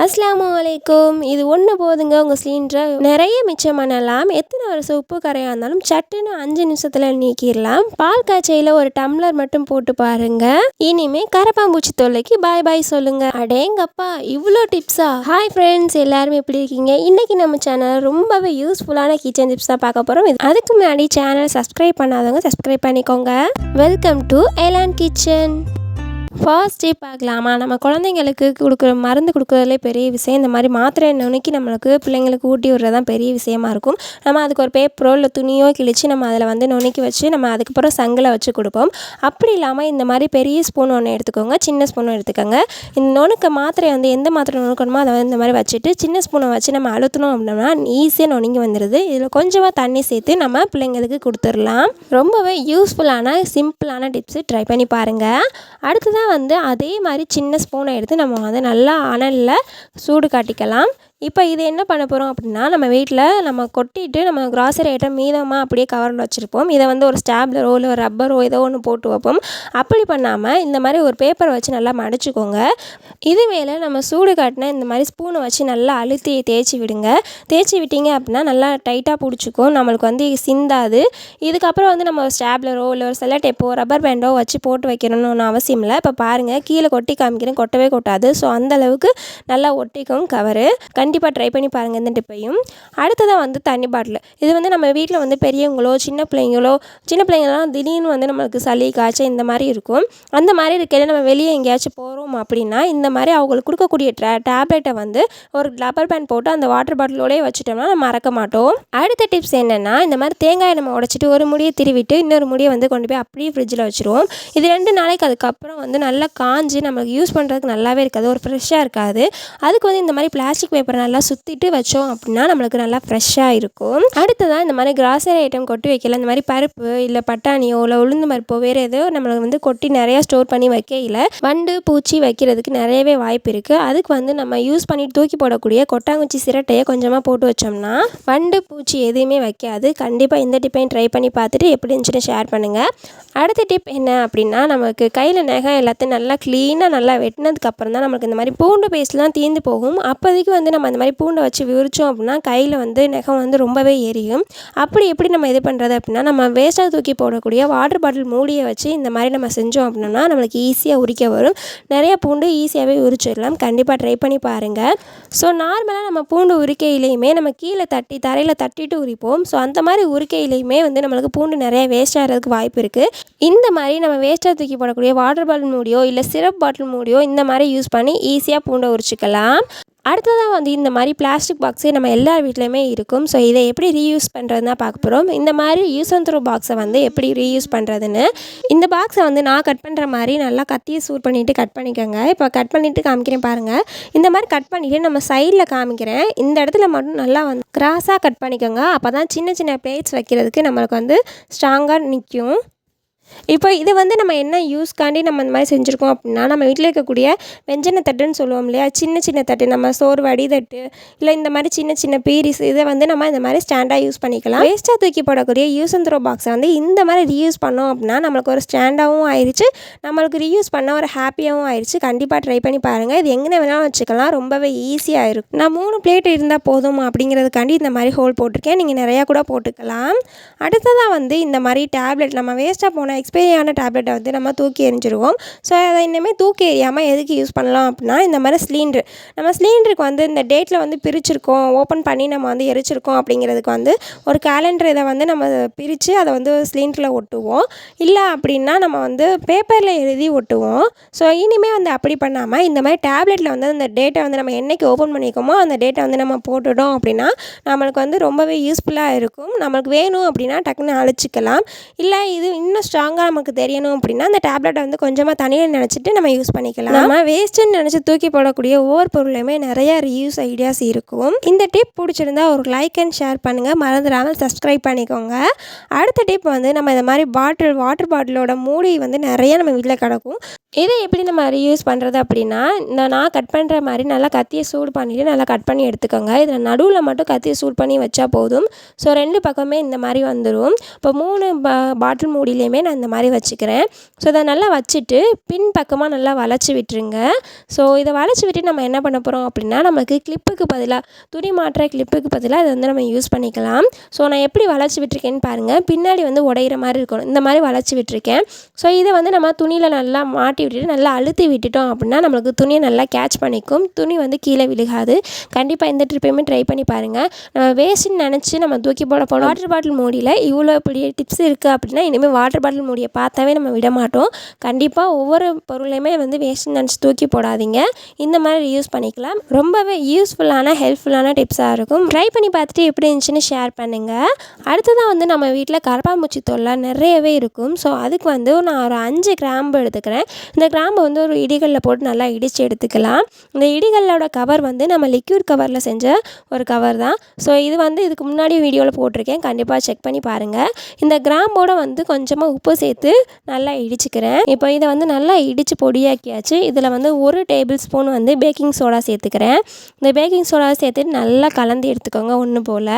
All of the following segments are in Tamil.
அஸ்ஸலாமு அலைக்கும். இது ஒன்று போதுங்க உங்கள் சிலிண்டரை நிறைய மிச்சம் பண்ணலாம். எத்தனை வருஷம் உப்பு கரையாக இருந்தாலும் சட்டுன்னு 5 நிமிஷத்தில் நீக்கிடலாம். பால் காய்ச்சையில் ஒரு டம்ளர் மட்டும் போட்டு பாருங்க. இனிமேல் கரப்பாம்பூச்சி தொல்லைக்கு பாய் பாய் சொல்லுங்க. அடேங்கப்பா, இவ்வளோ டிப்ஸா? ஹாய் ஃப்ரெண்ட்ஸ், எல்லாரும் எப்படி இருக்கீங்க? இன்னைக்கு நம்ம சேனல் ரொம்பவே யூஸ்ஃபுல்லான கிச்சன் டிப்ஸ் தான் பார்க்க போகிறோம். அதுக்கு முன்னாடி சேனல் சப்ஸ்கிரைப் பண்ணாதவங்க சப்ஸ்கிரைப் பண்ணிக்கோங்க. Welcome to Elan kitchen. First tip பார்க்கலாமா? நம்ம குழந்தைங்களுக்கு கொடுக்குற மருந்து கொடுக்குறதுலே பெரிய விஷயம். இந்த மாதிரி மாத்திரை நுணுக்கி நம்மளுக்கு பிள்ளைங்களுக்கு ஊட்டி விடுறது தான் பெரிய விஷயமா இருக்கும். நம்ம அதுக்கு ஒரு பேப்பரோ இல்லை துணியோ கிழித்து நம்ம அதில் நுணுக்கி வச்சு நம்ம அதுக்கப்புறம் சங்கில் வச்சு கொடுப்போம். அப்படி இல்லாமல் இந்த மாதிரி பெரிய ஸ்பூன் ஒன்று எடுத்துக்கோங்க, சின்ன ஸ்பூனும் எடுத்துக்கோங்க. இந்த நுணுக்க மாத்திரையை எந்த மாத்திரை நுணுக்கணுமோ அதை இந்த மாதிரி வச்சுட்டு சின்ன ஸ்பூனை வச்சு நம்ம அழுத்தணும் அப்படின்னா ஈஸியாக நுணுங்கி வந்துடுது. இதில் கொஞ்சமாக தண்ணி சேர்த்து நம்ம பிள்ளைங்களுக்கு கொடுத்துடலாம். ரொம்பவே யூஸ்ஃபுல்லான சிம்பிளான டிப்ஸு, ட்ரை பண்ணி பாருங்கள். அடுத்ததான் அதே மாதிரி சின்ன ஸ்பூனை எடுத்து நம்ம நல்லா அனலில் சூடு காட்டிக்கலாம். இப்போ இது என்ன பண்ண போகிறோம் அப்படின்னா, நம்ம வீட்டில் நம்ம கொட்டிட்டு நம்ம கிராசரி ஐட்டம் மீதமாக அப்படியே கவரில் வச்சுருப்போம். இதை ஒரு ஸ்டாப்லரோ இல்லை ஒரு ரப்பரோ ஏதோ ஒன்று போட்டு வைப்போம். அப்படி பண்ணாமல் இந்த மாதிரி ஒரு பேப்பரை வச்சு நல்லா மடிச்சுக்கோங்க. இது மேலே நம்ம சூடு காட்டின இந்த மாதிரி ஸ்பூனை வச்சு நல்லா அழுத்தி தேய்ச்சி விடுங்க. தேய்ச்சி விட்டீங்க அப்படின்னா நல்லா டைட்டாக பிடிச்சிக்கும், நம்மளுக்கு சிந்தாது. இதுக்கப்புறம் நம்ம ஒரு ஸ்டாப்லரோ இல்லை ஒரு செல்லோ டேப்போ ரப்பர் பேண்டோ வச்சு போட்டு வைக்கணும்னு ஒன்றும் அவசியம் இல்லை. இப்போ பாருங்கள், கீழே கொட்டி காமிக்கிறேன், கொட்டவே கொட்டாது. ஸோ அந்தளவுக்கு நல்லா ஒட்டிக்கும் கவரு. கண்டிப்பாக ட்ரை பண்ணி பாருங்கள் இந்த டிப்பையும். அடுத்ததாக தண்ணி பாட்டில். இது நம்ம வீட்டில் பெரியவங்களோ சின்ன பிள்ளைங்களாம் திடீர்னு நம்மளுக்கு சளி காய்ச்சல் இந்த மாதிரி இருக்கும். அந்த மாதிரி இருக்கையில் நம்ம வெளியே எங்கேயாச்சும் போகிறோம் அப்படின்னா இந்த மாதிரி அவங்களுக்கு கொடுக்கக்கூடிய டேப்லெட்டை ஒரு ரப்பர் பேண்ட் போட்டு அந்த வாட்டர் பாட்டிலோடய வச்சுட்டோம்னா நம்ம மறக்க மாட்டோம். அடுத்த டிப்ஸ் என்னென்னா, இந்த மாதிரி தேங்காயை நம்ம உடைச்சிட்டு ஒரு முடியை திருவிட்டு இன்னொரு முடியை கொண்டு போய் அப்படியே ஃப்ரிட்ஜில் வச்சுருவோம். இது 2 நாளைக்கு அதுக்கப்புறம் நல்லா காஞ்சி நம்மளுக்கு யூஸ் பண்ணுறதுக்கு நல்லாவே இருக்காது, ஒரு ஃப்ரெஷ்ஷாக இருக்காது. அதுக்கு இந்த மாதிரி பிளாஸ்டிக் பேப்பர் நல்லா சுற்றிட்டு வச்சோம் அப்படின்னா நம்மளுக்கு நல்லா ஃப்ரெஷ்ஷாக இருக்கும். அடுத்ததான் இந்த மாதிரி கிராசரி ஐட்டம் கொட்டி வைக்கல. இந்த மாதிரி பருப்பு இல்லை பட்டாணியோ இல்லை உளுந்து பருப்போ வேறு ஏதோ நம்மளுக்கு கொட்டி நிறையா ஸ்டோர் பண்ணி வைக்கையில் வண்டு பூச்சி வைக்கிறதுக்கு நிறையவே வாய்ப்பு இருக்குது. அதுக்கு நம்ம யூஸ் பண்ணிட்டு தூக்கி போடக்கூடிய கொட்டாங்குச்சி சிரட்டையை கொஞ்சமாக போட்டு வச்சோம்னா வண்டு பூச்சி எதுவுமே வைக்காது. கண்டிப்பாக இந்த டிப்பையும் ட்ரை பண்ணி பார்த்துட்டு எப்படி இருந்துச்சுன்னு ஷேர் பண்ணுங்கள். அடுத்த டிப் என்ன அப்படின்னா, நமக்கு கையில் நகம் எல்லாத்தையும் நல்லா க்ளீனாக நல்லா வெட்டினதுக்கப்புறம் தான் நம்மளுக்கு இந்த மாதிரி பூண்டு பேஸ்ட்லாம் தீர்ந்து போகும். அப்போதைக்கு நம்ம அந்த மாதிரி பூண்டை வச்சு விரிச்சோம் அப்படின்னா கையில் நகம் ரொம்பவே எரியும். அப்படி எப்படி நம்ம இது பண்ணுறது அப்படின்னா, நம்ம வேஸ்ட்டாக தூக்கி போடக்கூடிய வாட்டர் பாட்டில் மூடியை வச்சு இந்த மாதிரி நம்ம செஞ்சோம் அப்படின்னா நம்மளுக்கு ஈஸியாக உரிக்க வரும். நிறைய பூண்டு ஈஸியாகவே உரிச்சிடலாம். கண்டிப்பாக ட்ரை பண்ணி பாருங்கள். ஸோ நார்மலாக நம்ம பூண்டு உரிக்கையிலையுமே நம்ம கீழே தரையில் தட்டிட்டு உரிப்போம். ஸோ அந்த மாதிரி உரிக்கையிலையுமே நம்மளுக்கு பூண்டு நிறைய வேஸ்ட் ஆகிறதுக்கு வாய்ப்பு இருக்குது. இந்த மாதிரி நம்ம வேஸ்ட்டாக தூக்கி போடக்கூடிய வாட்டர் பாட்டில் மூடியோ இல்லை சிரப் பாட்டில் மூடியோ இந்த மாதிரி யூஸ் பண்ணி ஈஸியாக பூண்டை உரிச்சிக்கலாம். அடுத்ததாக இந்த மாதிரி பிளாஸ்டிக் பாக்ஸே நம்ம எல்லார் வீட்லேயுமே இருக்கும். ஸோ இதை எப்படி ரீயூஸ் பண்ணுறதுன்னு தான் பார்க்க போகிறோம். இந்த மாதிரி யூஸ் அண்ட் த்ரோ பாக்ஸை எப்படி ரீயூஸ் பண்ணுறதுன்னு, இந்த பாக்ஸை நான் கட் பண்ணுற மாதிரி நல்லா கத்தியை சூட் பண்ணிவிட்டு கட் பண்ணிக்கோங்க. இப்போ கட் பண்ணிவிட்டு காமிக்கிறேன் பாருங்கள். இந்த மாதிரி கட் பண்ணிவிட்டு நம்ம சைடில் காமிக்கிறேன், இந்த இடத்துல மட்டும் நல்லா கிராஸாக கட் பண்ணிக்கோங்க. அப்போ தான் சின்ன சின்ன பிளேட்ஸ் வைக்கிறதுக்கு நம்மளுக்கு ஸ்ட்ராங்காக நிற்கும். இப்போ இது நம்ம என்ன யூஸ்க்காண்டி நம்ம இந்த மாதிரி செஞ்சுருக்கோம் அப்படின்னா, நம்ம வீட்டில் இருக்கக்கூடிய வெஞ்சன தட்டுன்னு சொல்லுவோம் இல்லையா, சின்ன சின்ன தட்டு, நம்ம சோறு வடி தட்டு இல்லை இந்த மாதிரி சின்ன சின்ன பீரிஸ், இதை நம்ம இந்த மாதிரி ஸ்டாண்டாக யூஸ் பண்ணிக்கலாம். வேஸ்ட்டாக தூக்கி போடக்கூடிய யூஸ் அண்ட் த்ரோ பாக்ஸை இந்த மாதிரி ரீயூஸ் பண்ணோம் அப்படின்னா நம்மளுக்கு ஒரு ஸ்டாண்டாகவும் ஆயிடுச்சு, நம்மளுக்கு ரீயூஸ் பண்ண ஒரு ஹாப்பியாகவும் ஆயிடுச்சு. கண்டிப்பாக ட்ரை பண்ணி பாருங்கள். இது எங்கே வேணாலும் வச்சுக்கலாம், ரொம்பவே ஈஸியாக இருக்கும். நான் 3 பிளேட் இருந்தால் போதும் அப்படிங்கிறதுக்காண்டி இந்த மாதிரி ஹோல் போட்டிருக்கேன். நீங்கள் நிறையா கூட போட்டுக்கலாம். அடுத்ததாக இந்த மாதிரி டேப்லெட், நம்ம வேஸ்ட்டாக போன எக்ஸ்பைரியான டேப்லெட்டை நம்ம தூக்கி எறிஞ்சிருவோம். ஸோ அதை இனிமேல் தூக்கி எறியாமல் எதுக்கு யூஸ் பண்ணலாம் அப்படின்னா, இந்த மாதிரி சிலிண்டர், நம்ம சிலிண்டருக்கு இந்த டேட்டில் பிரிச்சிருக்கோம், ஓப்பன் பண்ணி நம்ம எரிச்சிருக்கோம் அப்படிங்கிறதுக்கு ஒரு கேலண்டர் இதை நம்ம பிரித்து அதை சிலிண்டரில் ஒட்டுவோம். இல்லை அப்படின்னா நம்ம பேப்பரில் எழுதி ஒட்டுவோம். ஸோ இனிமேல் அப்படி பண்ணாமல் இந்த மாதிரி டேப்லெட்டில் அந்த டேட்டை நம்ம என்றைக்கு ஓப்பன் பண்ணிக்கோமோ அந்த டேட்டை நம்ம போட்டுட்டோம் அப்படின்னா நம்மளுக்கு ரொம்பவே யூஸ்ஃபுல்லாக இருக்கும். நம்மளுக்கு வேணும் அப்படின்னா டக்குன்னு அழிச்சிக்கலாம். இல்லை இது இன்னும் ஸ்ட்ராங்காக நமக்கு தெரியணும் அப்படின்னா அந்த டேப்லெட்டை கொஞ்சமாக தண்ணியில் நினச்சிட்டு நம்ம யூஸ் பண்ணிக்கலாம். நம்ம வேஸ்ட்டுன்னு நினச்சி தூக்கி போடக்கூடிய ஒவ்வொரு பொருளையுமே நிறைய ரீயூஸ் ஐடியாஸ் இருக்கும். இந்த டிப் பிடிச்சிருந்தா ஒரு லைக் அண்ட் ஷேர் பண்ணுங்கள், மறந்துடாமல் சப்ஸ்கிரைப் பண்ணிக்கோங்க. அடுத்த டிப் நம்ம இந்த மாதிரி வாட்டர் பாட்டிலோட மூடி நிறைய நம்ம வீட்டில் கிடக்கும். இதை எப்படி நம்ம ரீயூஸ் பண்ணுறது அப்படின்னா, நான் கட் பண்ணுற மாதிரி நல்லா கத்தியை சூடு பண்ணிவிட்டு நல்லா கட் பண்ணி எடுத்துக்கோங்க. இதில் நடுவில் மட்டும் கத்தியை சூடு பண்ணி வச்சா போதும். ஸோ 2 பக்கமே இந்த மாதிரி வந்துடும். இப்போ 3 பாட்டில் மூடியிலையுமே நான் நான் இந்த மாதிரி வச்சுக்கிறேன். ஸோ இதை நல்லா வச்சுட்டு பின் பக்கமாக நல்லா வளைச்சி விட்டுருங்க. ஸோ இதை வளைச்சி விட்டு நம்ம என்ன பண்ண போகிறோம் அப்படின்னா, நமக்கு கிளிப்புக்கு பதிலாக துணி மாட்டுற கிளிப்புக்கு பதிலாக இதை வந்து நம்ம யூஸ் பண்ணிக்கலாம். ஸோ நான் எப்படி வளைச்சி விட்டுருக்கேன்னு பாருங்கள். பின்னாடி வந்து உடையிற மாதிரி இருக்கணும், இந்த மாதிரி வளைச்சி விட்டுருக்கேன். ஸோ இதை வந்து நம்ம துணியில் நல்லா மாட்டி விட்டுட்டு நல்லா அழுத்தி விட்டுட்டோம் அப்படின்னா நம்மளுக்கு துணியை நல்லா கேட்ச் பண்ணிக்கும், துணி வந்து கீழே விழுகாது. கண்டிப்பாக இந்த ட்ரிப்பையுமே ட்ரை பண்ணி பாருங்கள். நம்ம வேஸ்ட்டுன்னு நினச்சி நம்ம தூக்கி போட போகிறோம். வாட்டர் பாட்டில் மூடியில் இவ்வளோ பெரிய டிப்ஸ் இருக்குது அப்படின்னா இனிமேல் வாட்டர் பாட்டில் மூடியை பார்த்தாவே நம்ம விட மாட்டோம். கண்டிப்பாக ஒவ்வொரு பொருளையுமே வந்து வேஸ்ட்டுன்னு நினச்சி தூக்கி போடாதீங்க, இந்த மாதிரி யூஸ் பண்ணிக்கலாம். ரொம்பவே யூஸ்ஃபுல்லான ஹெல்ப்ஃபுல்லான டிப்ஸாக இருக்கும். ட்ரை பண்ணி பார்த்துட்டு எப்படி இருந்துச்சுன்னு ஷேர் பண்ணுங்கள். அடுத்ததான் வந்து நம்ம வீட்டில் கரப்பாம்பூச்சி தொல்லை நிறையவே இருக்கும். ஸோ அதுக்கு வந்து நான் ஒரு 5 கிராம்பு எடுத்துக்கிறேன். இந்த கிராம்பு வந்து ஒரு இடிகளில் போட்டு நல்லா இடித்து எடுத்துக்கலாம். இந்த இடிகளோட கவர் வந்து நம்ம லிக்யூட் கவரில் செஞ்ச ஒரு கவர் தான். ஸோ இது வந்து இதுக்கு முன்னாடி வீடியோவில் போட்டிருக்கேன், கண்டிப்பாக செக் பண்ணி பாருங்கள். இந்த கிராம்போடு வந்து கொஞ்சமாக உப்பு சேர்த்து நல்லா இடிச்சுக்கிறேன். இப்போ இதை வந்து நல்லா இடித்து பொடியாக்கியாச்சு. இதில் வந்து 1 டேபிள் ஸ்பூன் வந்து பேக்கிங் சோடா சேர்த்துக்கிறேன். இந்த பேக்கிங் சோடா சேர்த்துட்டு நல்லா கலந்து எடுத்துக்கோங்க ஒன்று போல்.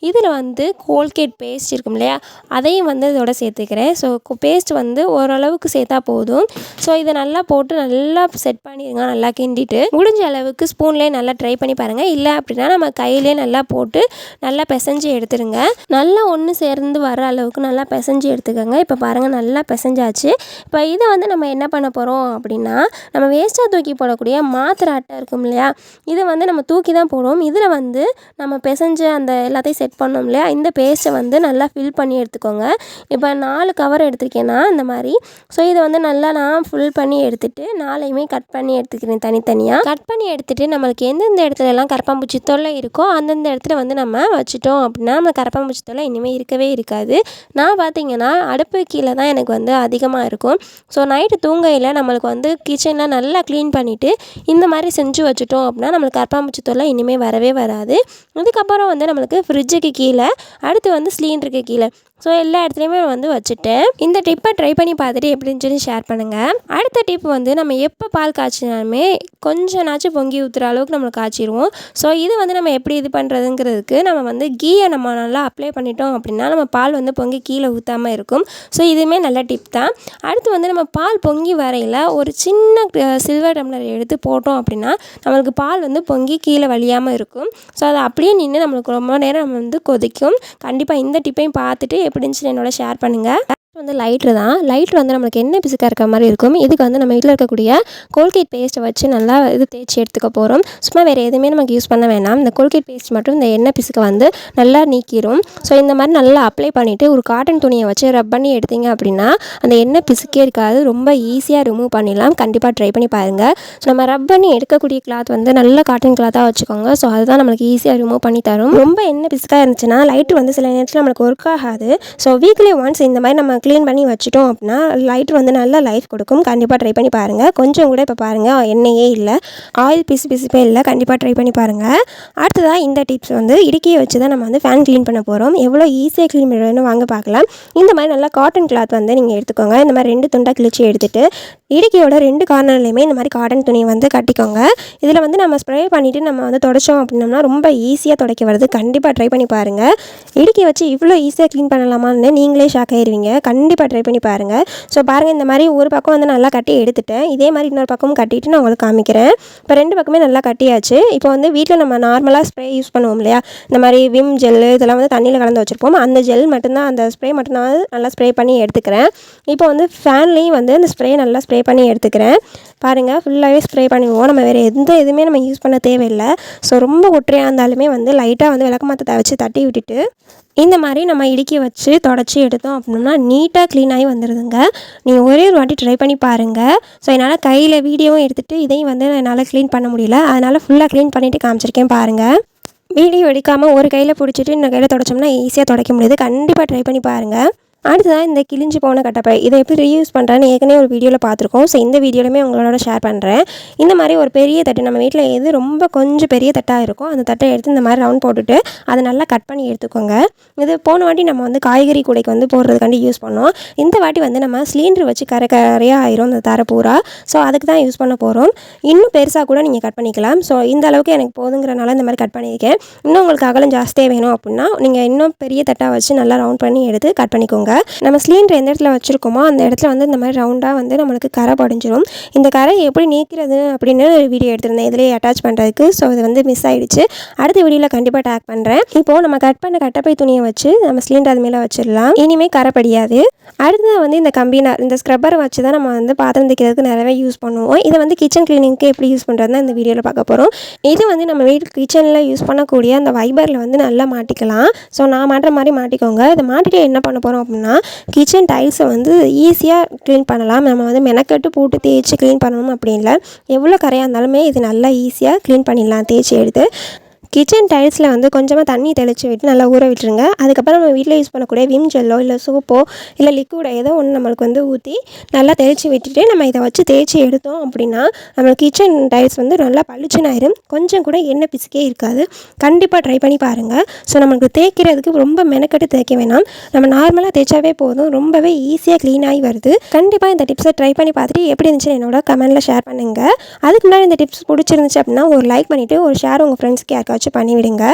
இதில் வந்து கோல்கேட் பேஸ்ட் இருக்கும் இல்லையா, அதையும் வந்து இதோட சேர்த்துக்கிறேன். ஸோ பேஸ்ட் வந்து ஓரளவுக்கு சேர்த்தா போதும். ஸோ இதை நல்லா போட்டு நல்லா செட் பண்ணிடுங்க. நல்லா கிண்டிட்டு முடிஞ்ச அளவுக்கு ஸ்பூன்லேயே நல்லா ட்ரை பண்ணி பாருங்கள். இல்லை அப்படின்னா நம்ம கையிலே நல்லா போட்டு நல்லா பிசைஞ்சு எடுத்துருங்க. நல்லா ஒன்று சேர்ந்து வர அளவுக்கு நல்லா பிசைஞ்சு எடுத்துக்கோங்க. இப்போ பாருங்கள் நல்லா பிசைஞ்சாச்சு. இப்போ இதை வந்து நம்ம என்ன பண்ண போகிறோம் அப்படின்னா, நம்ம வேஸ்ட்டாக தூக்கி போடக்கூடிய மாத்திரை அட்டை இருக்கும் இல்லையா, இதை வந்து நம்ம தூக்கி தான் போடுவோம். இதில் வந்து நம்ம பிசைஞ்சு அந்த எல்லாத்தையும் செட் பண்ணோம் இல்லையா, இந்த பேஸ்ட்டை வந்து நல்லா ஃபில் பண்ணி எடுத்துக்கோங்க. இப்போ 4 கவர் எடுத்திருக்கேன்னா இந்த மாதிரி. ஸோ இதை வந்து நல்லா நான் ஃபில் பண்ணி எடுத்துகிட்டு 4யுமே கட் பண்ணி எடுத்துக்கிறேன். தனித்தனியாக கட் பண்ணி எடுத்துகிட்டு நம்மளுக்கு எந்தெந்த இடத்துலலாம் கரப்பாம்பூச்சி தொல்லை இருக்கோ அந்தந்த இடத்துல வந்து நம்ம வச்சுட்டோம் அப்படின்னா நம்ம கரப்பாம்பூச்சி தொல்லை இனிமேல் இருக்கவே இருக்காது. நான் பார்த்தீங்கன்னா அடுப்பு கீழே தான் எனக்கு வந்து அதிகமாக இருக்கும். ஸோ நைட்டு தூங்கையில் நம்மளுக்கு வந்து கிச்சனில் நல்லா க்ளீன் பண்ணிவிட்டு இந்த மாதிரி செஞ்சு வச்சுட்டோம் அப்படின்னா நம்மளுக்கு கரப்பாம்பூச்சி தொல்லை இனிமேல் வரவே வராது. இதுக்கப்புறம் வந்து நம்மளுக்கு ஃப்ரிட்ஜுக்கு கீழே, அடுத்து வந்து சிலிண்டருக்கு கீழே, ஸோ எல்லா இடத்துலையுமே வந்து வச்சுட்டேன். இந்த டிப்பை ட்ரை பண்ணி பார்த்துட்டு எப்படி இருந்துச்சுன்னு ஷேர் பண்ணுங்கள். அடுத்த டிப் வந்து நம்ம எப்போ பால் காய்ச்சினாலுமே கொஞ்சம் நாச்சும் பொங்கி ஊற்றுற அளவுக்கு நம்ம காய்ச்சிடுவோம். ஸோ இது வந்து நம்ம எப்படி இது பண்ணுறதுங்கிறதுக்கு நம்ம வந்து கீயை நம்ம நல்லா அப்ளை பண்ணிட்டோம் அப்படின்னா நம்ம பால் வந்து பொங்கி கீழே ஊற்றாமல் இருக்கும். ஸோ இதுவுமே நல்ல டிப் தான். அடுத்து வந்து நம்ம பால் பொங்கி வரையில் ஒரு சின்ன சில்வர் டம்ளர் எடுத்து போட்டோம் அப்படின்னா நம்மளுக்கு பால் வந்து பொங்கி கீழே வழியாமல் இருக்கும். ஸோ அதை அப்படியே நின்று நம்மளுக்கு ரொம்ப நேரம் நம்ம வந்து கொதிக்கும். கண்டிப்பாக இந்த டிப்பையும் பார்த்துட்டு எப்படி இருந்துச்சுன்னு என்னோட ஷேர் பண்ணுங்கள். வந்து லைட்ரு தான். லைட்ரு வந்து நம்மளுக்கு எண்ணெய் பிசுக்காக இருக்கிற மாதிரி இருக்கும். இதுக்கு வந்து நம்ம வீட்டில் இருக்கக்கூடிய கோல்கேட் பேஸ்ட்டை வச்சு நல்லா இது தேய்ச்சி எடுத்துக்க போகிறோம். சும்மா வேறு எதுவுமே நமக்கு யூஸ் பண்ண வேணாம். இந்த கோல்கேட் பேஸ்ட் மட்டும் இந்த எண்ணெய் பிசுக்கை வந்து நல்லா நீக்கிடும். ஸோ இந்த மாதிரி நல்லா அப்ளை பண்ணிவிட்டு ஒரு காட்டன் துணியை வச்சு ரப் பண்ணி எடுத்தீங்க அப்படின்னா அந்த எண்ணெய் பிசுக்கே இருக்காது. ரொம்ப ஈஸியாக ரிமூவ் பண்ணிடலாம். கண்டிப்பாக ட்ரை பண்ணி பாருங்கள். ஸோ நம்ம ரப் பண்ணி எடுக்கக்கூடிய கிளாத் வந்து நல்ல காட்டன் கிளாத்தாக வச்சுக்கோங்க. ஸோ அதுதான் நம்மளுக்கு ஈஸியாக ரிமூவ் பண்ணி தரும். ரொம்ப எண்ணெய் பிசுக்காக இருந்துச்சுன்னா லைட்ரு வந்து சில நேரத்தில் நம்மளுக்கு ஒர்க் ஆகாது. ஸோ வீக்லி ஒன்ஸ் இந்த மாதிரி நம்ம க்ளீன் பண்ணி வச்சுட்டோம் அப்படின்னா லைட்ரு வந்து நல்லா லைஃப் கொடுக்கும். கண்டிப்பாக ட்ரை பண்ணி பாருங்கள். கொஞ்சம் கூட இப்போ பாருங்கள் எண்ணெயே இல்லை, ஆயில் பிசுப்பே இல்லை. கண்டிப்பாக ட்ரை பண்ணி பாருங்கள். அடுத்ததாக இந்த டிப்ஸ் வந்து இடுக்கியை வச்சு தான் நம்ம வந்து ஃபேன் க்ளீன் பண்ண போகிறோம். எவ்வளோ ஈஸியாக க்ளீன் பண்ணுறதுன்னு வாங்க பார்க்கலாம். இந்த மாதிரி நல்லா காட்டன் கிளாத் வந்து நீங்கள் எடுத்துக்கோங்க. இந்த மாதிரி 2 துண்டாக கிழிச்சு எடுத்துகிட்டு இடுக்கியோட 2 கார்னர்லையுமே இந்த மாதிரி காட்டன் துணியை வந்து கட்டிக்கோங்க. இதில் வந்து நம்ம ஸ்ப்ரே பண்ணிவிட்டு நம்ம வந்து தொடச்சோம் அப்படின்னோம்னா ரொம்ப ஈஸியாக துடைக்க வருது. கண்டிப்பாக ட்ரை பண்ணி பாருங்கள். இடுக்கியை வச்சு இவ்வளோ ஈஸியாக க்ளீன் பண்ணலாமான்னு நீங்களே ஷாக் ஆயிடுவீங்க. கண்டிப்பாக ட்ரை பண்ணி பாருங்கள். ஸோ பாருங்கள், இந்த மாதிரி ஒரு பக்கம் வந்து நல்லா கட்டி எடுத்துட்டேன். இதே மாதிரி இன்னொரு பக்கமும் கட்டிட்டு நான் உங்களுக்கு காமிக்கிறேன். இப்போ 2 பக்கமே நல்லா கட்டியாச்சு. இப்போ வந்து வீட்டில் நம்ம நார்மலாக ஸ்ப்ரே யூஸ் பண்ணுவோம் இல்லையா, இந்த மாதிரி விம் ஜெல்லு இதெல்லாம் வந்து தண்ணியில் கலந்து வச்சுருப்போம். அந்த ஜெல் மட்டும்தான், அந்த ஸ்ப்ரே மட்டும் நான் நல்லா ஸ்ப்ரே பண்ணி எடுத்துக்கிறேன். இப்போ வந்து ஃபேன்லேயும் வந்து அந்த ஸ்ப்ரே நல்லா ஸ்ப்ரே பண்ணி எடுத்துக்கிறேன். பாருங்கள், ஃபுல்லாகவே ஸ்ப்ரே பண்ணிடுவோம். நம்ம வேறு எதுவுமே நம்ம யூஸ் பண்ண தேவையில்லை. ஸோ ரொம்ப ஒற்றையாக இருந்தாலுமே வந்து லைட்டாக வந்து விளக்கமாற்ற வச்சு தட்டி விட்டுட்டு இந்த மாதிரி நம்ம இடுக்கி வச்சு தொடச்சி எடுத்தோம் அப்படின்னா நீட்டாக க்ளீனாகி வந்துடுதுங்க. நீங்கள் ஒரே ஒரு வாட்டி ட்ரை பண்ணி பாருங்கள். ஸோ என்னால் கையில் வீடியோவும் எடுத்துகிட்டு இதையும் வந்து என்னால் க்ளீன் பண்ண முடியல, அதனால் ஃபுல்லாக க்ளீன் பண்ணிவிட்டு காமிச்சிருக்கேன் பாருங்கள். வீடியோ எடுக்காமல் ஒரு கையில் பிடிச்சிட்டு இன்னொரு கையில் தொடச்சோம்னா ஈஸியாக துடைக்க முடியுது. கண்டிப்பாக ட்ரை பண்ணி பாருங்கள். அடுத்ததான் இந்த கிழிஞ்சு போன கட்டப்பை, இதை எப்படி ரீயூஸ் பண்ணுறேன்னு ஏற்கனவே ஒரு வீடியோவில் பார்த்துருக்கோம். ஸோ இந்த வீடியோலையுமே உங்களோட ஷேர் பண்ணுறேன். இந்த மாதிரி ஒரு பெரிய தட்டு, நம்ம வீட்டில் எது ரொம்ப கொஞ்சம் பெரிய தட்டாக இருக்கும் அந்த தட்டை எடுத்து இந்த மாதிரி ரவுண்ட் போட்டுட்டு அதை நல்லா கட் பண்ணி எடுத்துக்கோங்க. இது போன வாட்டி நம்ம வந்து காய்கறி கூடைக்கு வந்து போடுறதுக்காண்டி யூஸ் பண்ணோம். இந்த வாட்டி வந்து நம்ம சிலிண்டர் வச்சு கரையாக ஆயிரும் அந்த தர பூரா. ஸோ அதுக்கு தான் யூஸ் பண்ண போகிறோம். இன்னும் பெருசாக கூட நீங்கள் கட் பண்ணிக்கலாம். ஸோ இந்த அளவுக்கு எனக்கு போதுங்கிறனால இந்த மாதிரி கட் பண்ணியிருக்கேன். இன்னும் உங்களுக்கு அகலம் ஜாஸ்தியாக வேணும் அப்படின்னா நீங்கள் இன்னும் பெரிய தட்டாக வச்சு நல்லா ரவுண்ட் பண்ணி எடுத்து கட் பண்ணிக்கோங்க. நம்ம சிலிண்டர் எந்த இடத்துல வச்சுருக்கோமோ அந்த இடத்துல வந்து இந்த மாதிரி ரவுண்டாக வந்து நம்மளுக்கு கரை படிஞ்சிடும். இந்த கரை எப்படி நீக்கிறது அப்படின்னு ஒரு வீடியோ எடுத்திருந்தேன் இதிலே அட்டாச் பண்ணுறதுக்கு. ஸோ இது வந்து மிஸ் ஆகிடுச்சு. அடுத்த வீடியோவில் கண்டிப்பாக டேக் பண்ணுறேன். இப்போது நம்ம கட் பண்ண கட்டப்பை துணியை வச்சு நம்ம சிலிண்டர் அது மேலே வச்சிடலாம். இனிமேல் கரை படியாது. அடுத்தது வந்து இந்த கம்பினார், இந்த ஸ்க்ரப்பரை வச்சு தான் நம்ம வந்து பாத்திரம் தைக்கிறதுக்கு நிறையவே யூஸ் பண்ணுவோம். இதை வந்து கிச்சன் கிளீனிங்க்கு எப்படி யூஸ் பண்ணுறதுனா இந்த வீடியோவில் பார்க்க போகிறோம். இது வந்து நம்ம வீட்டு கிச்சனில் யூஸ் பண்ணக்கூடிய அந்த வைபரில் வந்து நல்லா மாட்டிக்கலாம். ஸோ நான் மாட்டுற மாதிரி மாட்டிக்கோங்க. இதை மாட்டிட்டு என்ன பண்ண போகிறோம் அப்படின்னா கிச்சன் டைல்ஸை வந்து ஈஸியாக க்ளீன் பண்ணலாம். நம்ம வந்து மெனக்கட்டு போட்டு தேய்ச்சி க்ளீன் பண்ணணும் அப்படி இல்லை. எவ்வளோ கரையாக இருந்தாலுமே இது நல்லா ஈஸியாக க்ளீன் பண்ணிடலாம் தேய்ச்சி எடுத்து. கிச்சன் டைல்ஸில் வந்து கொஞ்சமாக தண்ணி தெளித்து விட்டு நல்லா ஊற விட்டுருங்க. அதுக்கப்புறம் நம்ம வீட்டில் யூஸ் பண்ணக்கூடிய விம் ஜெல்லோ இல்லை சோப்போ இல்லை லிக்விடோ ஏதோ ஒன்று நம்மளுக்கு வந்து ஊற்றி நல்லா தெளித்து விட்டுட்டு நம்ம இதை வச்சு தேய்ச்சி எடுத்தோம் அப்படின்னா நம்ம கிச்சன் டைல்ஸ் வந்து நல்லா பளிச்சுன்னு ஆயிரும். கொஞ்சம் கூட எண்ணெய் பிசுக்கே இருக்காது. கண்டிப்பாக ட்ரை பண்ணி பாருங்கள். ஸோ நமக்கு தேய்க்கிறதுக்கு ரொம்ப மெனக்கட்டு தேய்க்க வேணாம். நம்ம நார்மலாக தேய்ச்சாவே போதும். ரொம்பவே ஈஸியாக க்ளீன் ஆகி வருது. கண்டிப்பாக இந்த டிப்ஸை ட்ரை பண்ணி பார்த்துட்டு எப்படி இருந்துச்சுன்னு என்னோட கமெண்ட்டில் ஷேர் பண்ணுங்கள். அதுக்கு முன்னாடி இந்த டிப்ஸ் பிடிச்சிருந்துச்சு அப்படின்னா ஒரு லைக் பண்ணிவிட்டு ஒரு ஷேர் உங்கள் ஃப்ரெண்ட்ஸ்க்கு யாருக்காச்சும் பண்ணிவிடுங்க.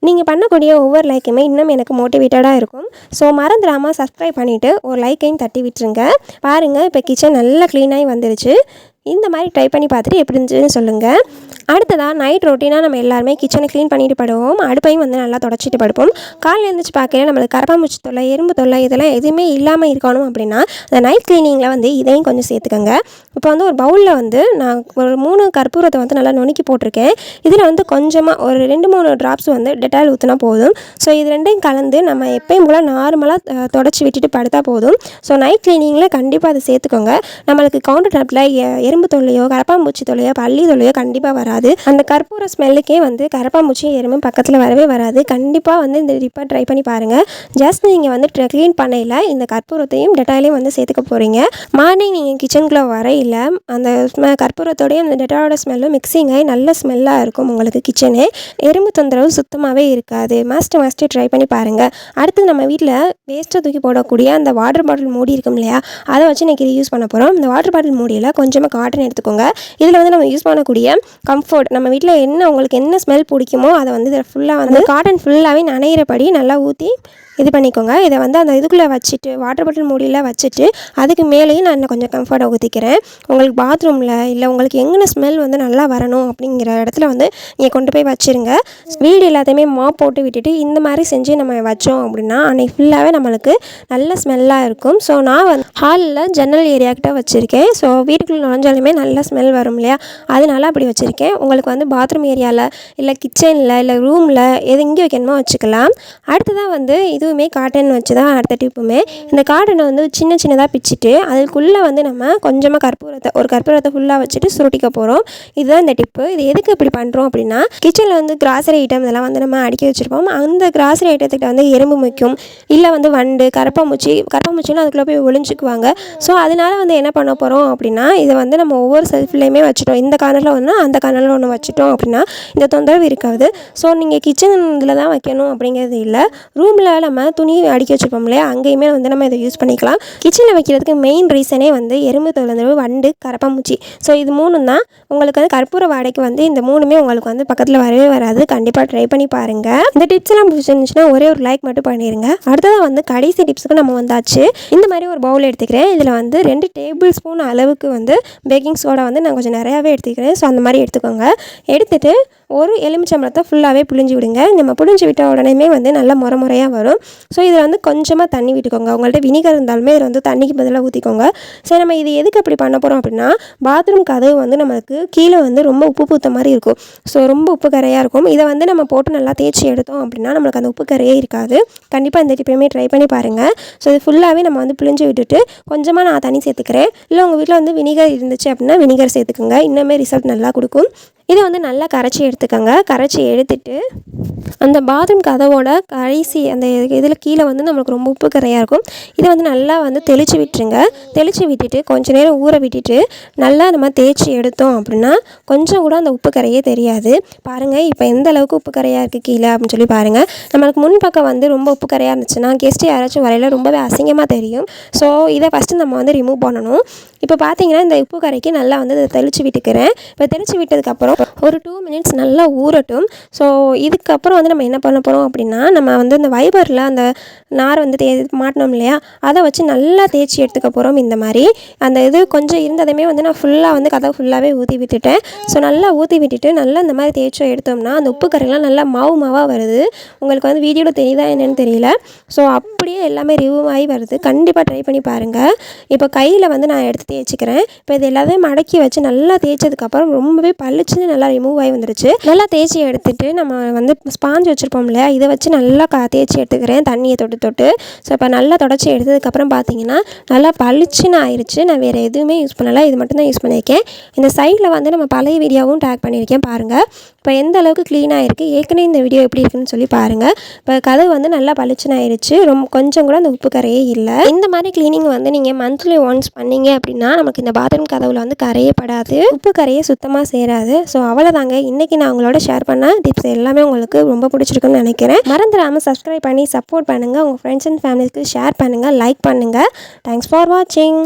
நீங்கள் பண்ணக்கூடிய ஒவ்வொரு லைக்குமே இன்னும் எனக்கு மோட்டிவேட்டடாக இருக்கும். ஸோ மறந்துடாமல் சப்ஸ்கிரைப் பண்ணிவிட்டு ஒரு லைக்கையும் தட்டி விட்டுருங்க. பாருங்கள் இப்போ கிச்சன் நல்லா க்ளீனாகி வந்துருச்சு. இந்த மாதிரி ட்ரை பண்ணி பார்த்துட்டு எப்படி இருந்துச்சுன்னு சொல்லுங்கள். அடுத்ததாக நைட் ரொட்டீனாக நம்ம எல்லாருமே கிச்சனை க்ளீன் பண்ணிட்டு படுவோம். அடுப்பையும் வந்து நல்லா தொடச்சிட்டு படுப்போம். காலையில் எழுந்திரிச்சு பார்க்கையில நம்மளுக்கு கரப்பாம்பூச்சி தொல்லை, எறும்பு தொல்லை இதெல்லாம் எதுவுமே இல்லாமல் இருக்கணும் அப்படின்னா அந்த நைட் க்ளீனிங்கில் வந்து இதையும் கொஞ்சம் சேர்த்துக்கோங்க. இப்போ வந்து ஒரு பவுலில் வந்து நான் ஒரு 3 கற்பூரத்தை வந்து நல்லா நுணுக்கி போட்டிருக்கேன். இதில் வந்து கொஞ்சமாக ஒரு 2-3 ட்ராப்ஸ் வந்து டெட்டால் ஊற்றினா போதும். ஸோ இது ரெண்டையும் கலந்து நம்ம எப்பயும் போல் நார்மலாக தொடச்சி விட்டுட்டு படுத்தா போதும். ஸோ நைட் க்ளீனிங்கில் கண்டிப்பாக அதை சேர்த்துக்கோங்க. நம்மளுக்கு கவுண்டர் டாப்பில் எறும்பு தொல்லையோ கரப்பாம்பூச்சி தொல்லையோ பள்ளி தொல்லையோ கண்டிப்பாக வராது. அந்த கற்பூர ஸ்மெல்லுக்கே வந்து கரப்பாம்பூச்சி எறும்பும் பக்கத்தில் வரவே வராது. கண்டிப்பாக வந்து இந்த டிப்பை ட்ரை பண்ணி பாருங்கள். ஜஸ்ட் நீங்கள் வந்து க்ளீன் பண்ணையில் இந்த கற்பூரத்தையும் டெட்டாலையும் வந்து சேர்த்துக்க போகிறீங்க. மார்னிங் நீங்கள் கிச்சனுக்குள்ளே வரையில் அந்த கற்பூரத்தோடைய அந்த டெட்டாலோட ஸ்மெல்லும் மிக்சிங் ஆகி நல்ல ஸ்மெல்லாக இருக்கும் உங்களுக்கு கிச்சனே. எறும்பு தொந்தரவு சுத்தமாகவே இருக்காது. மஸ்ட்டு ட்ரை பண்ணி பாருங்கள். அடுத்து நம்ம வீட்டில் வேஸ்ட்டாக தூக்கி போடக்கூடிய அந்த வாட்டர் பாட்டில் மூடி இருக்கும் இல்லையா, அதை வச்சு இன்றைக்கி இது யூஸ் பண்ண போகிறோம். இந்த வாட்டர் பாட்டில் மூடியில் கொஞ்சமாக காட்டன் எடுத்துக்கோங்க. இதில் வந்து நம்ம யூஸ் பண்ணக்கூடிய கம்ஃபர்ட் நம்ம வீட்டில் உங்களுக்கு என்ன ஸ்மெல் பிடிக்குமோ அதை வந்து இதில் ஃபுல்லாக வந்து காட்டன் ஃபுல்லாகவே நனையிறபடி நல்லா ஊற்றி இது பண்ணிக்கோங்க. இதை வந்து அந்த இதுக்குள்ளே வச்சுட்டு வாட்டர் பாட்டில் மூடியில் வச்சுட்டு அதுக்கு மேலேயும் நான் இன்னும் கொஞ்சம் கம்ஃபர்ட்டை ஊற்றிக்கிறேன். உங்களுக்கு பாத்ரூமில் இல்லை உங்களுக்கு எங்கே ஸ்மெல் வந்து நல்லா வரணும் அப்படிங்கிற இடத்துல வந்து நீங்கள் கொண்டு போய் வச்சுருங்க. வீடு எல்லாத்தையுமே மாப் போட்டு விட்டுட்டு இந்த மாதிரி செஞ்சு நம்ம வச்சோம் அப்படின்னா அன்றைக்கி ஃபுல்லாகவே நம்மளுக்கு நல்ல ஸ்மெல்லாக இருக்கும். ஸோ நான் வந்து ஹாலில் ஜன்னல் ஏரியாக்கிட்ட வச்சுருக்கேன். ஸோ வீட்டுக்குள்ளே நுழைஞ்சாலுமே நல்ல ஸ்மெல் வரும் இல்லையா, அதனால அப்படி வச்சுருக்கேன். உங்களுக்கு வந்து பாத்ரூம் ஏரியாவில் இல்லை கிச்சனில் இல்லை ரூமில் எது எங்கே வைக்கணுமோ வச்சுக்கலாம். அடுத்ததாக வந்து இதுவுமே காட்டன் வச்சு தான் அடுத்த டிப்புமே. இந்த காட்டனை வந்து சின்னதாக பிச்சுட்டு அதுக்குள்ளே வந்து நம்ம கொஞ்சமாக கற்பூரத்தை ஃபுல்லாக வச்சுட்டு சுருட்டிக்க போகிறோம். இதுதான் இந்த டிப்பு. இது எதுக்கு இப்படி பண்ணுறோம் அப்படின்னா கிச்சனில் வந்து கிராசரி ஐட்டம் இதெல்லாம் வந்து நம்ம அடுக்கி வச்சுருப்போம். அந்த கிராசரி ஐட்டத்துக்கிட்ட வந்து எறும்பு முக்கும் இல்லை வந்து வண்டு கரப்பாம்பூச்சின்னு அதுக்குள்ளே போய் ஒளிஞ்சிக்குவாங்க. ஸோ அதனால வந்து என்ன பண்ண போகிறோம் அப்படின்னா இதை வந்து நம்ம ஒவ்வொரு செல்ஃப்லேயுமே வச்சுட்டோம். இந்த கார்னரில் ஒன்று அந்த கார்னரில் ஒன்று வச்சுட்டோம் அப்படின்னா இந்த தொந்தரவு இருக்காது. ஸோ நீங்கள் கிச்சன் இதில் தான் வைக்கணும் அப்படிங்கிறது இல்லை. ரூமில் நம்ம துணி அடுக்கி வச்சுருப்போம் இல்லையா, அங்கேயுமே வந்து நம்ம இதை யூஸ் பண்ணிக்கலாம். கிச்சனில் வைக்கிறதுக்கு மெயின் ரீசனே வந்து எறும்பு தொந்தரவு, வண்டு, கரப்பாம்பூச்சி. ஸோ இது 3 தான். உங்களுக்கு வந்து கற்பூர வாடைக்கு வந்து இந்த 3மே உங்களுக்கு வந்து பக்கத்தில் வரவே வராது. கண்டிப்பாக ட்ரை பண்ணி பாருங்கள். இந்த டிப்ஸ் எல்லாம் பிடிச்சிருந்துச்சுன்னா ஒரே ஒரு லைக் மட்டும் பண்ணிடுங்க. அடுத்ததாக வந்து கடைசி டிப்ஸுக்கு நம்ம வந்தாச்சு. இந்த மாதிரி ஒரு பவுல் எடுத்துக்கிறேன். இதில் வந்து 2 டேபிள் ஸ்பூன் அளவுக்கு வந்து பேக்கிங் சோடா வந்து நான் கொஞ்சம் நிறையாவே எடுத்துக்கிறேன். ஸோ அந்த மாதிரி எடுத்துக்கோங்க. எடுத்துகிட்டு ஒரு எலுமிச்சம்பழத்தை ஃபுல்லாகவே புழிஞ்சு விடுங்க. நம்ம புழிஞ்சு விட்ட உடனே வந்து நல்லா முறையாக வரும். ஸோ இதில் வந்து கொஞ்சமாக தண்ணி விட்டுக்கோங்க. உங்கள்கிட்ட வினிகர் இருந்தாலுமே இதில் வந்து தண்ணிக்கு பதிலாக ஊற்றிக்கோங்க. சரி, நம்ம இது எதுக்கு அப்படி பண்ண போகிறோம் அப்படின்னா பாத்ரூம் கதவு வந்து நமக்கு கீழே வந்து ரொம்ப உப்பு பூத்த மாதிரி இருக்கும். ஸோ ரொம்ப உப்பு கரையாக இருக்கும். இதை வந்து நம்ம போட்டு நல்லா தேய்ச்சி எடுத்தோம் அப்படின்னா நம்மளுக்கு அந்த உப்பு கரையே இருக்காது. கண்டிப்பாக இந்த டிப்பையுமே ட்ரை பண்ணி பாருங்கள். ஸோ இது ஃபுல்லாகவே நம்ம வந்து புழிஞ்சு விட்டுட்டு கொஞ்சமாக நான் தண்ணி சேர்த்துக்கிறேன். இல்லை உங்கள் வீட்டில் வந்து வினிகர் இருந்துச்சு அப்படின்னா வினிகர் சேர்த்துக்கோங்க. இன்னுமே ரிசல்ட் நல்லா கொடுக்கும். இதை வந்து நல்லா கரைச்சி எடுத்துக்கோங்க. கரைச்சி எடுத்துட்டு அந்த பாத்ரூம் கதவோட கடைசி அந்த இதில் கீழே வந்து நம்மளுக்கு ரொம்ப உப்பு கரையாக இருக்கும். இதை வந்து நல்லா வந்து தெளித்து விட்டுருங்க. தெளித்து விட்டுட்டு கொஞ்சம் நேரம் ஊற விட்டுட்டு நல்லா நம்ம தேய்ச்சி எடுத்தோம் அப்படின்னா கொஞ்சம் கூட அந்த உப்பு கரையே தெரியாது. பாருங்கள் இப்போ எந்த அளவுக்கு உப்பு கரையாக இருக்குது கீழே அப்படின்னு சொல்லி பாருங்கள். நம்மளுக்கு முன்பக்கம் வந்து ரொம்ப உப்பு கரையாக இருந்துச்சுன்னா கெஸ்ட்டு யாராச்சும் வரையில் ரொம்பவே அசிங்கமாக தெரியும். ஸோ இதை ஃபஸ்ட்டு நம்ம வந்து ரிமூவ் பண்ணணும். இப்போ பார்த்தீங்கன்னா இந்த உப்பு கரைக்கு நல்லா வந்து இதை தெளித்து விட்டுக்கிறேன். இப்போ தெளித்து விட்டதுக்கப்புறம் ஒரு 2 மினிட்ஸ் நல்லா ஊறட்டும். ஸோ இதுக்கப்புறம் அதுக்கப்புறம் வந்து நம்ம என்ன பண்ண போகிறோம் அப்படின்னா, நம்ம வந்து இந்த வைபரில் அந்த நார் வந்து மாட்டினோம் இல்லையா, அதை வச்சு நல்லா தேய்ச்சி எடுத்துக்க போகிறோம். இந்த மாதிரி அந்த இது கொஞ்சம் இருந்ததுமே வந்து நான் ஃபுல்லாக வந்து கதவு ஃபுல்லாகவே ஊற்றி விட்டுட்டேன். ஸோ நல்லா ஊற்றி விட்டுட்டு நல்லா இந்த மாதிரி தேய்ச்சி எடுத்தோம்னா அந்த உப்பு கரையெல்லாம் நல்லா மாவாக வருது. உங்களுக்கு வந்து வீடியோவில் தெரியுதா என்னன்னு தெரியல. ஸோ அப்படியே எல்லாமே ரிமூவ் ஆகி வருது. கண்டிப்பாக ட்ரை பண்ணி பாருங்கள். இப்போ கையில் வந்து நான் எடுத்து தேய்ச்சிக்கிறேன். இப்போ இது எல்லாத்தையும் மடக்கி வச்சு நல்லா தேய்ச்சதுக்கப்புறம் ரொம்பவே பளிச்சுன்னு நல்லா ரிமூவ் ஆகி வந்துருச்சு. நல்லா தேய்ச்சி எடுத்துகிட்டு நம்ம வந்து ஸ்பாஞ்ச் வச்சுருப்போம் இல்லையா, இதை வச்சு நல்லா தேய்ச்சி எடுத்துக்கிறேன் தண்ணியை தொட்டு. ஸோ இப்போ நல்லா தொடச்சி எடுத்ததுக்கப்புறம் பார்த்தீங்கன்னா நல்லா பளிச்சுன்னு ஆயிடுச்சு. நான் வேறு எதுவுமே யூஸ் பண்ணலை, இது மட்டும்தான் யூஸ் பண்ணியிருக்கேன். இந்த சைடில் வந்து நம்ம பழைய வீடியோவும் டேக் பண்ணியிருக்கேன் பாருங்கள். இப்போ எந்த அளவுக்கு க்ளீனாக இருக்குது, ஏற்கனவே இந்த வீடியோ எப்படி இருக்குன்னு சொல்லி பாருங்கள். இப்போ கதவு வந்து நல்லா பளிச்சுன்னு ஆயிடுச்சு. கொஞ்சம் கூட அந்த உப்பு கரையே இல்லை. இந்த மாதிரி க்ளீனிங் வந்து நீங்கள் மந்த்லி ஒன்ஸ் பண்ணீங்க அப்படின்னா நமக்கு இந்த பாத்ரூம் கதவுல வந்து கரையே படாது, உப்பு கரையே சுத்தமாக சேராது. ஸோ அவ்வளோதாங்க, இன்றைக்கி நான் உங்களோட ஷேர் பண்ண டிப்ஸ் எல்லாமே உங்களுக்கு ரொம்ப பிடிச்சிருக்குன்னு நினைக்கிறேன். மறந்துடாமல் சப்ஸ்கிரைப் பண்ணி சப்போர்ட் பண்ணுங்கள். உங்கள் ஃப்ரெண்ட்ஸ் அண்ட் ஃபேமிலிக்கு ஷேர் பண்ணுங்கள், லைக் பண்ணுங்கள். தேங்க்ஸ் ஃபார் வாட்சிங்.